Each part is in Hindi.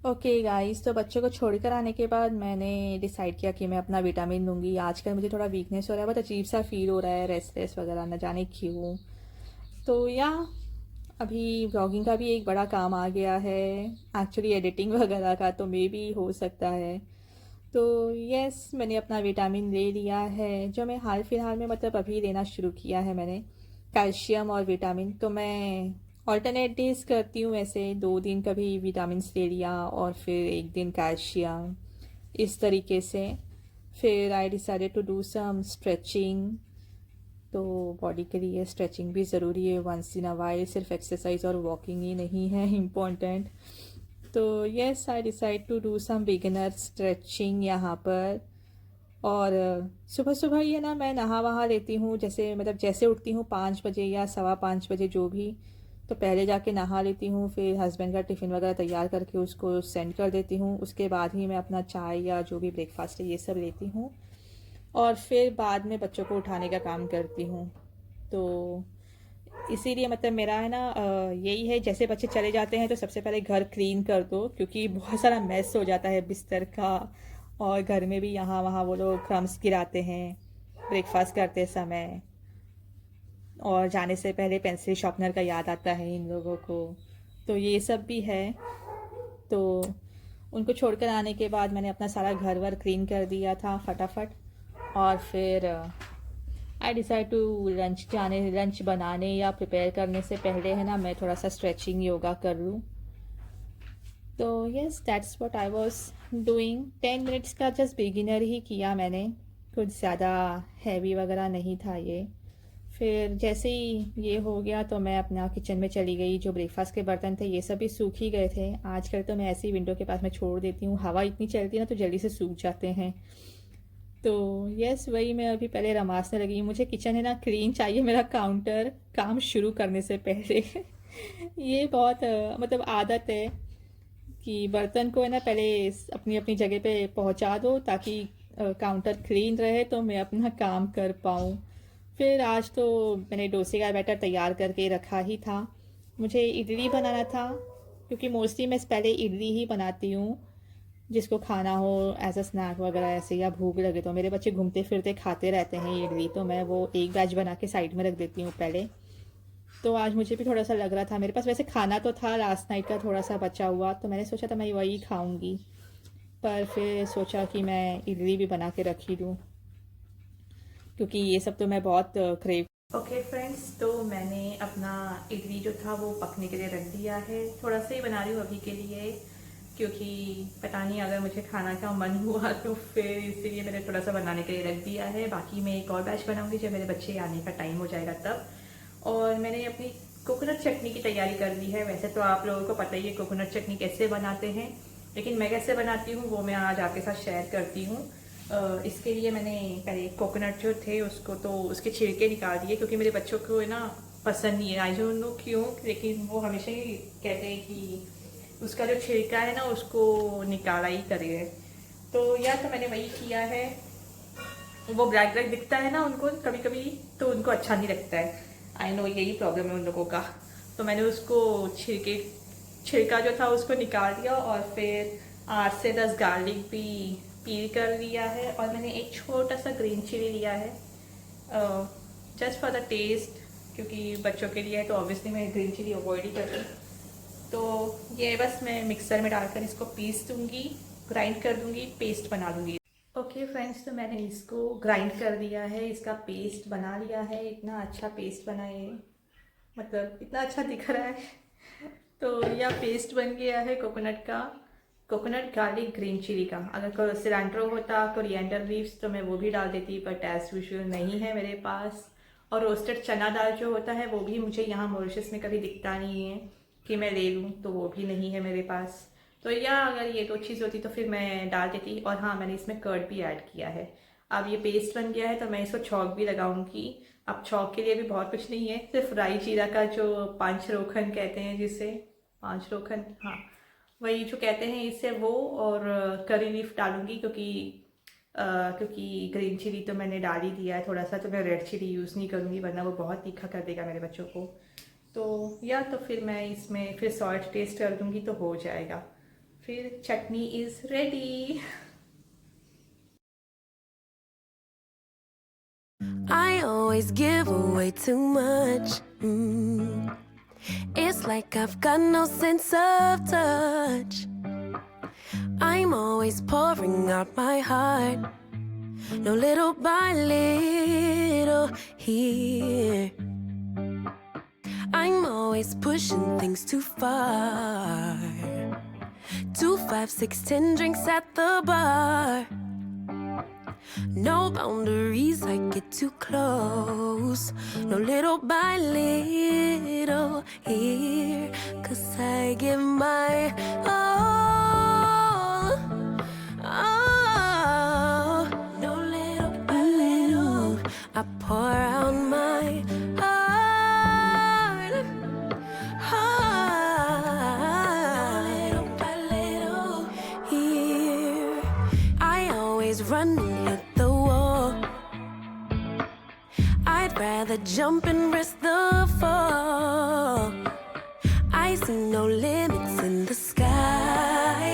ओके गाइस, तो बच्चों को छोड़कर आने के बाद मैंने डिसाइड किया कि मैं अपना विटामिन दूंगी। आजकल मुझे थोड़ा वीकनेस हो रहा है, बहुत अजीब सा फील हो रहा है, रेस्टलेस वगैरह, न जाने क्यों। तो या अभी ब्लॉगिंग का भी एक बड़ा काम आ गया है, एक्चुअली एडिटिंग वगैरह का, तो मे भी हो सकता है। तो यस, मैंने अपना विटामिन ले लिया है, जो मैं हाल फिलहाल में मतलब अभी लेना शुरू किया है मैंने, कैल्शियम और विटामिन। तो मैं ऑल्टरनेट डेज करती हूँ, ऐसे 2 दिन कभी विटामिन ले लिया और फिर एक दिन कैल्शियम, इस तरीके से। फिर I decided to do some stretching. तो बॉडी के लिए स्ट्रेचिंग भी ज़रूरी है वंस इन अ वाइल, सिर्फ एक्सरसाइज और वॉकिंग ही नहीं है इम्पॉर्टेंट। तो yes, I decide to do some beginner stretching यहाँ पर। और सुबह सुबह ही है ना, मैं नहा वहा लेती हूँ, जैसे मतलब जैसे उठती हूँ 5 बजे या 5:15 बजे, जो भी। तो पहले जाके नहा लेती हूँ, फिर हस्बैंड का टिफ़िन वगैरह तैयार करके उसको सेंड कर देती हूँ। उसके बाद ही मैं अपना चाय या जो भी ब्रेकफास्ट है ये सब लेती हूँ, और फिर बाद में बच्चों को उठाने का काम करती हूँ। तो इसीलिए मतलब मेरा है ना, यही है, जैसे बच्चे चले जाते हैं तो सबसे पहले घर क्लीन कर दो, क्योंकि बहुत सारा मेस हो जाता है बिस्तर का। और घर में भी यहाँ वहाँ वो लोग क्रम्स गिराते हैं ब्रेकफास्ट करते समय, और जाने से पहले पेंसिल शार्पनर का याद आता है इन लोगों को। तो ये सब भी है। तो उनको छोड़कर आने के बाद मैंने अपना सारा घर वर क्लीन कर दिया था फटाफट। और फिर आई डिसाइड टू लंच बनाने या प्रिपेयर करने से पहले है ना, मैं थोड़ा सा स्ट्रेचिंग योगा कर लूँ। तो yes, that's what I was doing. 10 minutes का जस्ट बिगिनर ही किया मैंने, कुछ ज़्यादा हैवी वगैरह नहीं था ये। फिर जैसे ही ये हो गया तो मैं अपना किचन में चली गई। जो ब्रेकफास्ट के बर्तन थे ये सभी सूख ही गए थे। आजकल तो मैं ऐसे ही विंडो के पास में छोड़ देती हूँ, हवा इतनी चलती है ना तो जल्दी से सूख जाते हैं। तो यस, वही मैं अभी पहले रमासने लगी। मुझे किचन है ना क्लीन चाहिए, मेरा काउंटर काम शुरू करने से पहले ये बहुत मतलब आदत है कि बर्तन को है ना पहले अपनी अपनी जगह पे पहुंचा दो, ताकि काउंटर क्लीन रहे तो मैं अपना काम कर पाऊँ। फिर आज तो मैंने डोसे का बैटर तैयार करके रखा ही था। मुझे इडली बनाना था, क्योंकि मोस्टली मैं पहले इडली ही बनाती हूँ, जिसको खाना हो एज अ स्नैक वगैरह ऐसे, या भूख लगे तो। मेरे बच्चे घूमते फिरते खाते रहते हैं इडली, तो मैं वो एक बैच बना के साइड में रख देती हूँ पहले। तो आज मुझे भी थोड़ा सा लग रहा था, मेरे पास वैसे खाना तो था लास्ट नाइट का थोड़ा सा बचा हुआ, तो मैंने सोचा था मैं वही खाऊंगी। पर फिर सोचा कि मैं इडली भी बना के रख ही दूँ, क्योंकि ये सब तो मैं बहुत क्रेव। ओके फ्रेंड्स, तो मैंने अपना इडली जो था वो पकने के लिए रख दिया है। थोड़ा सा ही बना रही हूँ अभी के लिए, क्योंकि पता नहीं अगर मुझे खाना का मन हुआ तो फिर इसीलिए मैंने थोड़ा सा बनाने के लिए रख दिया है। बाकी मैं एक और बैच बनाऊंगी जब मेरे बच्चे आने का टाइम हो जाएगा तब। और मैंने अपनी कोकोनट चटनी की तैयारी कर ली है। वैसे तो आप लोगों को पता ही है कोकोनट चटनी कैसे बनाते हैं, लेकिन मैं कैसे बनाती हूँ वो मैं आज आपके साथ शेयर करती हूँ। इसके लिए मैंने पहले कोकोनट जो थे उसको तो उसके छिलके निकाल दिए, क्योंकि मेरे बच्चों को है ना पसंद नहीं है, आई डोंट नो क्यों, लेकिन वो हमेशा ही कहते हैं कि उसका जो छिलका है ना उसको निकाला ही करिए। तो या तो मैंने वही किया है। वो ब्लैक ब्लैक दिखता है ना उनको कभी कभी, तो उनको अच्छा नहीं लगता है। आई नो, यही प्रॉब्लम है उन लोगों का। तो मैंने उसको छिलका जो था उसको निकाल दिया, और फिर 8 से 10 गार्लिक भी पील कर लिया है। और मैंने एक छोटा सा ग्रीन चिली लिया है, जस्ट फॉर द टेस्ट, क्योंकि बच्चों के लिए है तो ऑब्वियसली मैं ग्रीन चिली अवॉइड ही कर रही। तो ये बस मैं मिक्सर में डालकर इसको पीस दूंगी, ग्राइंड कर दूंगी, पेस्ट बना दूंगी। ओके फ्रेंड्स, तो मैंने इसको ग्राइंड कर दिया है, इसका पेस्ट बना लिया है। इतना अच्छा पेस्ट बना है, मतलब इतना अच्छा दिख रहा है। तो यह पेस्ट बन गया है कोकोनट का, कोकोनट गार्लिक ग्रीन चिली का। अगर सिलेंट्रो होता, कोरिएंडर लीव्स, तो मैं वो भी डाल देती, बट एज यूजुअल नहीं है मेरे पास। और रोस्टेड चना दाल जो होता है वो भी मुझे यहाँ मॉरिशस में कभी दिखता नहीं है कि मैं ले लूँ, तो वो भी नहीं है मेरे पास। तो या अगर ये दो चीज़ होती तो फिर मैं डाल देती। और हाँ, मैंने इसमें कर्ड भी ऐड किया है। अब ये पेस्ट बन गया है तो मैं इसको छौंक भी लगाऊंगी। अब छौंक के लिए भी बहुत कुछ नहीं है, सिर्फ राई जीरा का जो पांच रोखन कहते हैं जिसे, पांच रोखन, हाँ वही जो कहते हैं इससे वो, और करी लीफ डालूंगी, क्योंकि ग्रीन चिली तो मैंने डाल ही दिया है थोड़ा सा, तो मैं रेड चिली यूज़ नहीं करूँगी वरना वो बहुत तीखा कर देगा मेरे बच्चों को। तो या तो फिर मैं इसमें फिर सॉल्ट टेस्ट कर दूँगी तो हो जाएगा। फिर chutney is ready. I always give away too much. It's like I've got no sense of touch. I'm always pouring out my heart, no little by little here. I'm always pushing things too far. 2, 5, 6, 10 drinks at the bar. No boundaries, I get too close. No little by little here. 'Cause I give my all. Oh, no little by little. I pour out my heart. Heart. Little by little here. I always run and hit the wall. I'd rather jump and risk the fall. I see no limits in the sky,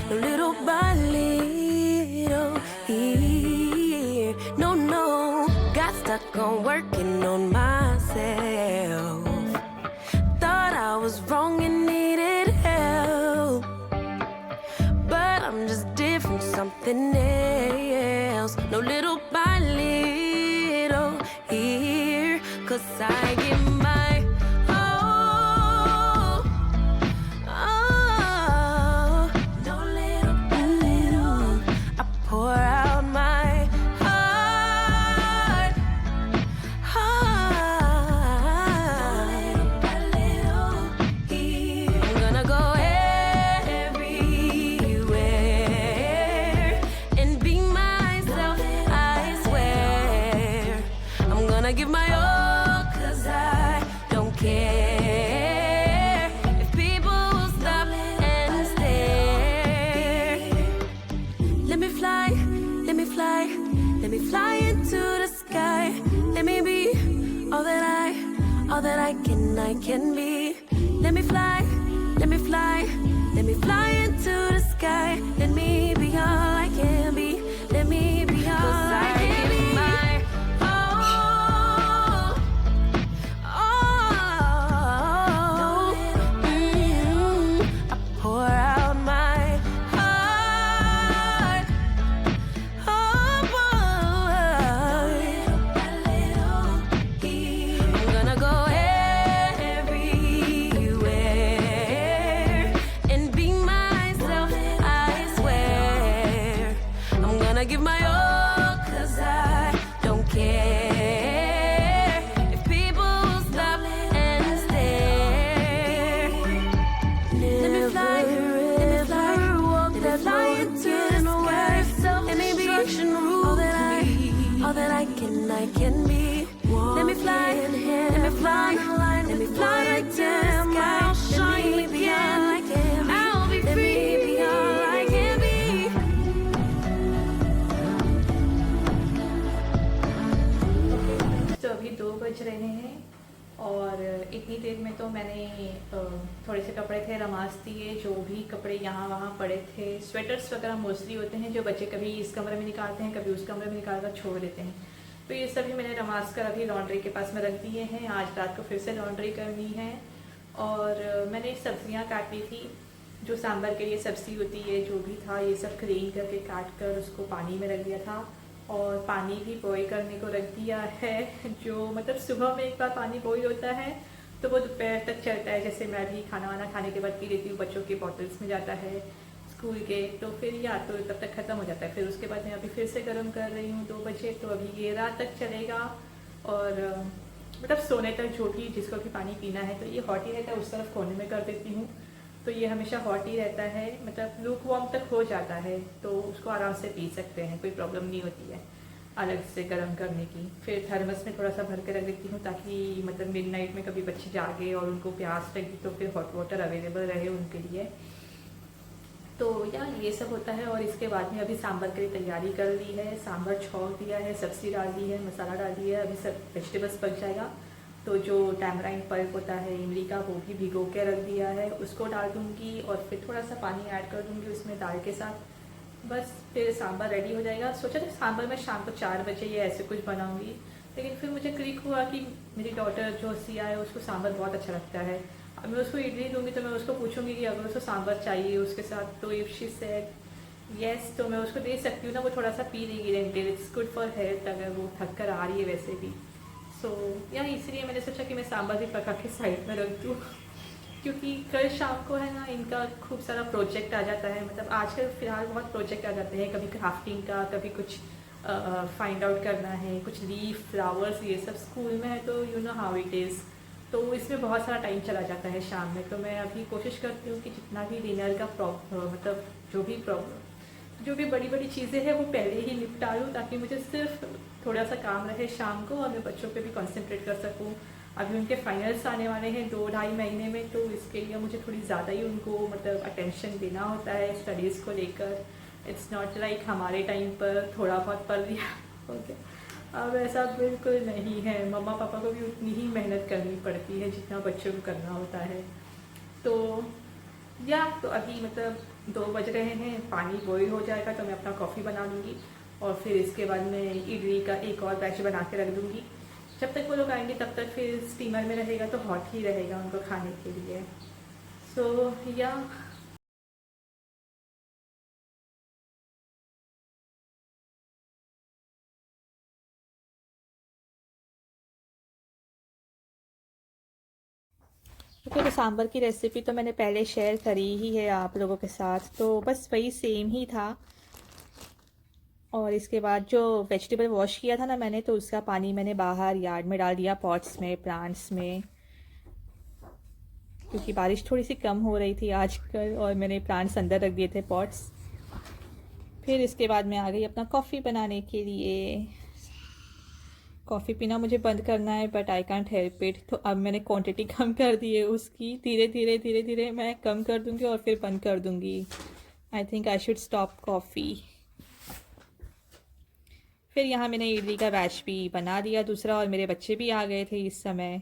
no little by little here. No, no, got stuck on working on myself. Thought I was wrong and needed help, but I'm just different, something else. No little by little here. 'Cause I give my all. Oh, no little by little. I pour out my heart. Heart. No little by little here. I'm gonna go everywhere and be myself, I swear. I'm gonna give my all, 'cause I don't care if people will stop and stare. Let me fly, let me fly, let me fly into the sky. Let me be all that I can be. Let me fly, let me fly, let me fly into the sky. Let me be all I can be. Let me be all I can be. My all, all. I pour out my heart. Oh boy, I'm gonna go everywhere and be myself, I swear. I'm gonna give my all, 'cause I don't care if people stop and stare. Let me fly, let me fly, walk that fly into the sky. Let me be all that I can be. Let me fly, let me fly, let me fly until my shine again. I'll be free, be all I can be. तो अभी 2 बज रहे हैं और इतनी देर में तो मैंने थोड़े से कपड़े थे रमास दिए, जो भी कपड़े यहाँ वहाँ पड़े थे। स्वेटर्स वगैरह मोस्टली होते हैं जो बच्चे कभी इस कमरे में निकालते हैं, कभी उस कमरे में निकाल कर छोड़ देते हैं। तो ये सभी मैंने रमास कर अभी लॉन्ड्री के पास में रख दिए हैं। आज रात को फिर से लॉन्ड्री करनी है। और मैंने सब्जियाँ काटी थी, जो सांभर के लिए सब्जी होती है, जो भी था ये सब क्लीन करके काट कर उसको पानी में रख दिया था। और पानी भी बॉईल करने को रख दिया है, जो मतलब सुबह में एक बार पानी बॉईल होता है तो वो दोपहर तक चलता है। जैसे मैं भी खाना वाना खाने के बाद पी लेती हूँ, बच्चों के बॉटल्स में जाता है स्कूल के, तो फिर या तो तब तक ख़त्म हो जाता है। फिर उसके बाद मैं अभी फिर से गर्म कर रही हूँ 2 बजे, तो अभी ये रात तक चलेगा। और मतलब सोने तक जो भी जिसको भी पानी पीना है तो ये हॉट ही रहता है, उस तरफ कोने में कर देती हूँ। तो ये हमेशा हॉट ही रहता है, मतलब लूक वार्म तक हो जाता है, तो उसको आराम से पी सकते हैं, कोई प्रॉब्लम नहीं होती है अलग से गर्म करने की। फिर थर्मस में थोड़ा सा भर के रख देती हूँ, ताकि मतलब मिडनाइट में कभी बच्चे जागे और उनको प्यास लगी तो फिर हॉट वाटर अवेलेबल रहे उनके लिए। तो यार ये सब होता है। और इसके बाद में अभी सांभर की तैयारी कर ली है, सांभर छोंक दिया है, सब्जी डाल दी है, मसाला डाल दिया है, अभी सब वेजिटेबल्स पक जाएगा तो जो टैमराइन पल्प होता है इमली का वो भी भिगो के रख दिया है, उसको डाल दूँगी और फिर थोड़ा सा पानी ऐड कर दूँगी उसमें दाल के साथ। बस फिर सांभर रेडी हो जाएगा। सोचा था सांभर मैं शाम को 4 बजे ये ऐसे कुछ बनाऊँगी, लेकिन फिर मुझे क्लिक हुआ कि मेरी डॉटर जो सिया है उसको सांभर बहुत अच्छा लगता है। अब मैं उसको इडली दूँगी तो मैं उसको पूछूँगी कि अगर उसको सांभर चाहिए उसके साथ, तो इफ़ शी सेड येस तो मैं उसको दे सकती हूँ ना, वो थोड़ा सा पी लेगी रेंटेल, इट्स गुड फॉर हेल्थ अगर वो थक कर आ रही है वैसे भी। सो या इसलिए मैंने सोचा कि मैं सांभर भी पका के साइड में रख दूँ, क्योंकि कल शाम को है ना इनका खूब सारा प्रोजेक्ट आ जाता है। मतलब आजकल फ़िलहाल बहुत प्रोजेक्ट आ जाते हैं, कभी क्राफ्टिंग का, कभी कुछ फाइंड आउट करना है, कुछ लीफ फ्लावर्स ये सब स्कूल में है, तो you know how it is. तो इसमें बहुत सारा टाइम चला जाता है शाम में। तो मैं अभी कोशिश करती हूँ कि जितना भी डिनर का मतलब जो भी बड़ी बड़ी चीज़ें हैं वो पहले ही निपटा लूँ, ताकि मुझे सिर्फ थोड़ा सा काम रहे शाम को और मैं बच्चों पे भी कंसंट्रेट कर सकूँ। अभी उनके फाइनल्स आने वाले हैं 2-2.5 महीने में, तो इसके लिए मुझे थोड़ी ज़्यादा ही उनको मतलब अटेंशन देना होता है स्टडीज़ को लेकर। इट्स नॉट लाइक हमारे टाइम पर थोड़ा बहुत पढ़ लिया ओके, अब ऐसा बिल्कुल नहीं है। मम्मा पापा को भी उतनी ही मेहनत करनी पड़ती है जितना बच्चों को करना होता है। तो तो अभी मतलब 2 बज रहे हैं, पानी बॉईल हो जाएगा तो मैं अपना कॉफ़ी बना लूँगी और फिर इसके बाद मैं इडली का एक और बैच बना के रख दूँगी। जब तक वो लोग आएंगे तब तक फिर स्टीमर में रहेगा तो हॉट ही रहेगा उनको खाने के लिए। सो ओके, तो सांभर की रेसिपी तो मैंने पहले शेयर करी ही है आप लोगों के साथ, तो बस वही सेम ही था। और इसके बाद जो वेजिटेबल वॉश किया था ना मैंने, तो उसका पानी मैंने बाहर यार्ड में डाल दिया, पॉट्स में, प्लांट्स में, क्योंकि बारिश थोड़ी सी कम हो रही थी आजकल और मैंने प्लांट्स अंदर रख दिए थे पॉट्स। फिर इसके बाद मैं आ गई अपना कॉफ़ी बनाने के लिए। कॉफ़ी पीना मुझे बंद करना है but I can't help it, तो अब मैंने क्वांटिटी कम कर दी है उसकी। धीरे धीरे मैं कम कर दूँगी और फिर बंद कर दूँगी। I think I should stop coffee. फिर यहाँ मैंने इडली का बैच भी बना दिया दूसरा, और मेरे बच्चे भी आ गए थे इस समय।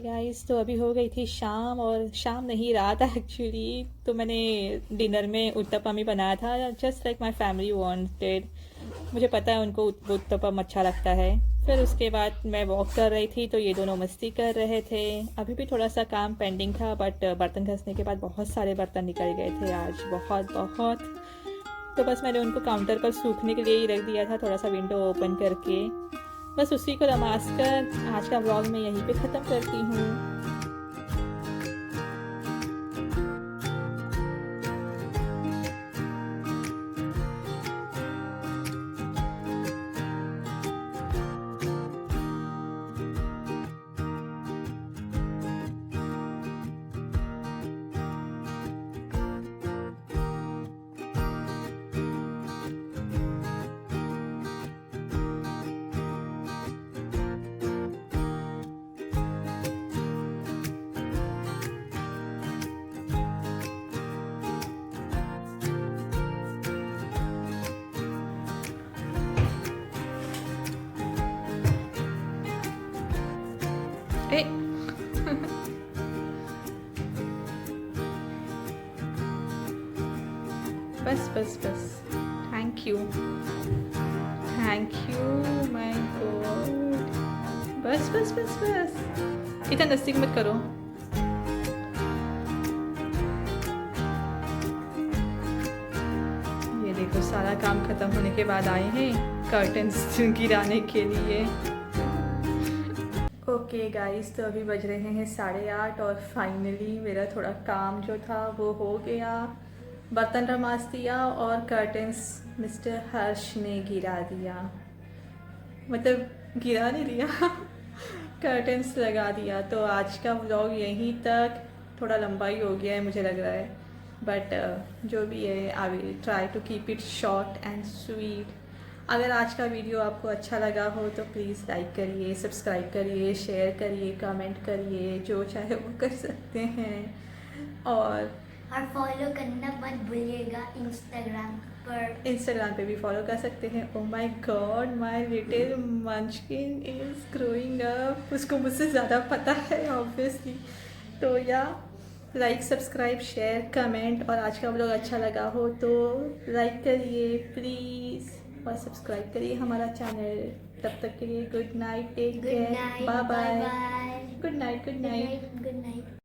गाइस, तो अभी हो गई थी शाम, और शाम नहीं रात एक्चुअली। तो मैंने डिनर में उत्तपम ही बनाया था, just like my family wanted. मुझे पता है उनको उत्तपम अच्छा लगता है। फिर उसके बाद मैं वॉक कर रही थी तो ये दोनों मस्ती कर रहे थे। अभी भी थोड़ा सा काम पेंडिंग था, बट बर्तन घसने के बाद बहुत सारे बर्तन निकल गए थे आज, बहुत बहुत। तो बस मैंने उनको काउंटर पर सूखने के लिए ही रख दिया था, थोड़ा सा विंडो ओपन करके। बस उसी को नमाज कर आज का व्लॉग मैं यहीं पे ख़त्म करती हूँ। ए बस बस, थैंक यू माय गॉड, बस बस बस बस, इतना नज़दीक मत करो। ये देखो सारा काम ख़त्म होने के बाद आए हैं कर्टन्स गिराने के लिए। ओके गाइस, तो अभी बज रहे हैं 8:30 और फाइनली मेरा थोड़ा काम जो था वो हो गया। बर्तन रमास दिया और कर्टन्स मिस्टर हर्ष ने गिरा दिया, मतलब गिरा नहीं दिया कर्टन्स लगा दिया। तो आज का व्लॉग यहीं तक, थोड़ा लंबा ही हो गया है मुझे लग रहा है, बट जो भी है I will try to keep it short and sweet. अगर आज का वीडियो आपको अच्छा लगा हो तो प्लीज़ लाइक करिए, सब्सक्राइब करिए, शेयर करिए, कमेंट करिए, जो चाहे वो कर सकते हैं। और फॉलो करना मत भूलिएगा इंस्टाग्राम पे भी फॉलो कर सकते हैं। Oh my God, my little मंचकिन is growing up, उसको मुझसे ज़्यादा पता है ऑब्वियसली। तो या लाइक, सब्सक्राइब, शेयर, कमेंट, और आज का व्लॉग अच्छा लगा हो तो लाइक करिए प्लीज़, और सब्सक्राइब करिए हमारा चैनल। तब तक के लिए good night, take care, bye bye, good night, good night. Good night.